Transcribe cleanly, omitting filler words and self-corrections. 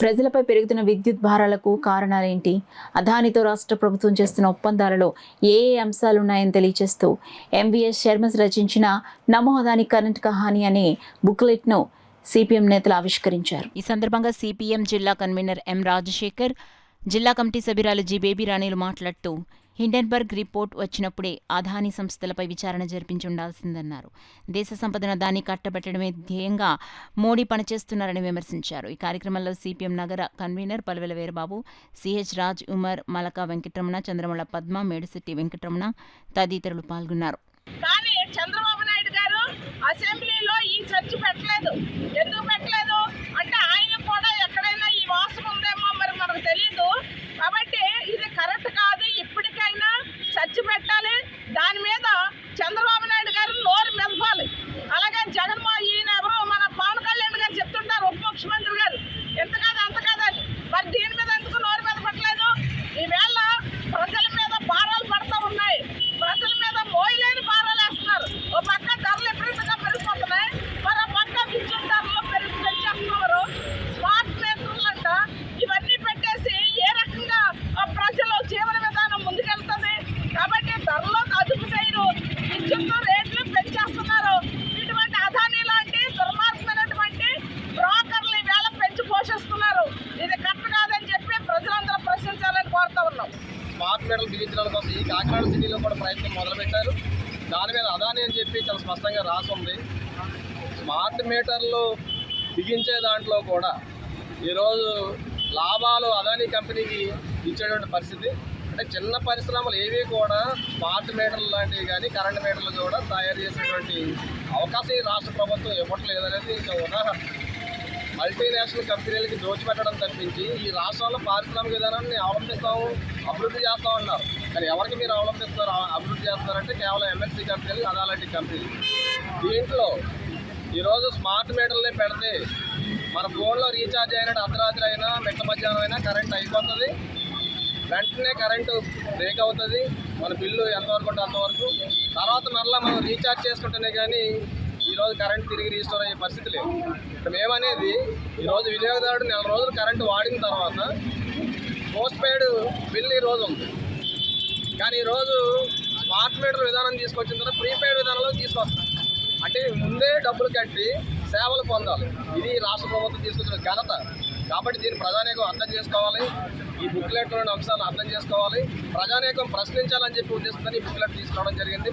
ప్రజలపై పెరుగుతున్న విద్యుత్ భారాలకు కారణాలేంటి? అదానితో రాష్ట్ర ప్రభుత్వం చేస్తున్న ఒప్పందాలలో ఏ అంశాలున్నాయని తెలియజేస్తూ ఎంవీఎస్ శర్మ రచించిన నమో అదాని కరెంట్ కహాని అనే బుక్లెట్ను సిపిఎం నేతలు ఆవిష్కరించారు. ఈ సందర్భంగా సిపిఎం జిల్లా కన్వీనర్ ఎం రాజశేఖర్, జిల్లా కమిటీ సభ్యురాలు జి బేబీ రాణిలు మాట్లాడుతూ హిండెన్బర్గ్ రిపోర్ట్ వచ్చినప్పుడే అదానీ సంస్థలపై విచారణ జరిపించి ఉండాల్సిందన్నారు. దేశ సంపదను అదానీ కట్టబెట్టడమే ధ్యేయంగా మోడీ పనిచేస్తున్నారని విమర్శించారు. ఈ కార్యక్రమంలో సిపిఎం నగర కన్వీనర్ పల్వెల వీరబాబు, సిహెచ్ రాజ్, ఉమర్, మలకా వెంకటరమణ, చంద్రమల పద్మ, మేడిశెట్టి వెంకటరమణ తదితరులు పాల్గొన్నారు. కానీ చంద్రబాబు నాయుడు గారు అసెంబ్లీలో ఈ చర్చ పెట్టలేదు. ఎందుకు పెట్టలేదు అంటే ఆయన కూడా ఎక్కడైనా ఈ వాసన ఉందేమో మరి మనకు తెలియదు. కాబట్టి ఇది కరెక్ట్ కాదు, ఇప్పటికైనా చర్చ పెట్టాలి. దాని మీద చంద్రబాబు నాయుడు గారు నోరు మెదపాలి. అలాగే జగన్మోహన్ ఈయన ఎవరో మన పవన్ కళ్యాణ్ గారు చెప్తుంటారు, ఉప ముఖ్యమంత్రి గారు, ఎంత కాదు అంత కాదని. మరి దీని మీద ఎందుకు నోరు మెదపట్లేదు? ఈవేళ ప్రజల మీద భారాలు పడుతూ ఉన్నాయి. ప్రజల మీద మోయలేని భారాలు వేస్తున్నారు. ఓ పక్క ధరలు విపరీతంగా పెరిగిపోతున్నాయి, మరో పక్క విద్యుత్ ధరలు పెంచేస్తున్నారు. స్మార్ట్ మీటర్లు అంట, ఇవన్నీ పెట్టేసి ఏ రకంగా ప్రజల జీవన విధానం ముందుకెళ్తుంది. కాబట్టి ధరలో అదుపు చేయరు, విద్యుత్ రేట్లు పెంచేస్తున్నారు. ఇటువంటి అదానీ లాంటి దుర్మార్గమైనటువంటి బ్రోకర్లు ఈవేళ పెంచి పోషిస్తున్నారు. ఇది కరెక్ట్ కాదని చెప్పి ప్రజలందరూ ప్రశ్నించాలని కోరుతా ఉన్నాం. స్మార్ట్ మీటర్లు బిగించడం కోసం ఈ కాకినాడ సిటీలో కూడా ప్రయత్నం మొదలుపెట్టారు. దాని మీద అదానీ అని చెప్పి చాలా స్పష్టంగా రాసి ఉంది. స్మార్ట్ మీటర్లు బిగించే దాంట్లో కూడా ఈరోజు లాభాలు అదానీ కంపెనీకి ఇచ్చేటువంటి పరిస్థితి. అంటే చిన్న పరిశ్రమలు ఏవి కూడా స్మార్ట్ మీటర్లు లాంటివి కానీ కరెంట్ మీటర్లు కూడా తయారు చేసేటువంటి అవకాశం ఈ రాష్ట్ర ప్రభుత్వం ఇవ్వట్లేదనేది ఇంకా ఉదాహరణ. మల్టీనేషనల్ కంపెనీలకి దోచిపెట్టడం తప్పించి ఈ రాష్ట్రంలో పారిశ్రామిక విధానాన్ని అవలంబిస్తాము, అభివృద్ధి చేస్తాం అన్నారు. కానీ ఎవరికి మీరు అవలంబిస్తారు, అభివృద్ధి చేస్తారంటే కేవలం ఎంఎన్సీ కంపెనీలు, అలాంటి కంపెనీలు. దీంట్లో ఈరోజు స్మార్ట్ మీటర్లే పెడితే మన ఫోన్లో రీఛార్జ్ అయినట్టు అర్ధరాత్రి అయినా మిట్ట మధ్యాహ్నం అయినా కరెంట్ అయిపోతుంది. వెంటనే కరెంటు బ్రేక్ అవుతుంది. మన బిల్లు ఎంతవరకు ఉంటే అంతవరకు. తర్వాత మరలా మనం రీఛార్జ్ చేసుకుంటేనే కానీ ఈరోజు కరెంట్ తిరిగి రీస్టోర్ అయ్యే పరిస్థితి లేదు. ఇప్పుడు మేమనేది ఈరోజు వినియోగదారుడు 4 రోజులు కరెంటు వాడిన తర్వాత పోస్ట్ పెయిడ్ బిల్ ఈరోజు ఉంది. కానీ ఈరోజు స్మార్ట్ మీటర్ విధానం తీసుకొచ్చిన తర్వాత ప్రీపెయిడ్ విధానంలో తీసుకొస్తాం. అంటే ముందే డబ్బులు కట్టి సేవలు పొందాలి. ఇది రాష్ట్ర ప్రభుత్వం తీసుకొచ్చిన ఘనత. కాబట్టి దీన్ని ప్రజానీకం అర్థం చేసుకోవాలి. ఈ బుక్లెట్లోని అంశాలను అర్థం చేసుకోవాలి. ప్రజానీకం ప్రశ్నించాలని చెప్పి ఉద్దేశంతో ఈ బుక్లెట్ తీసుకురావడం జరిగింది.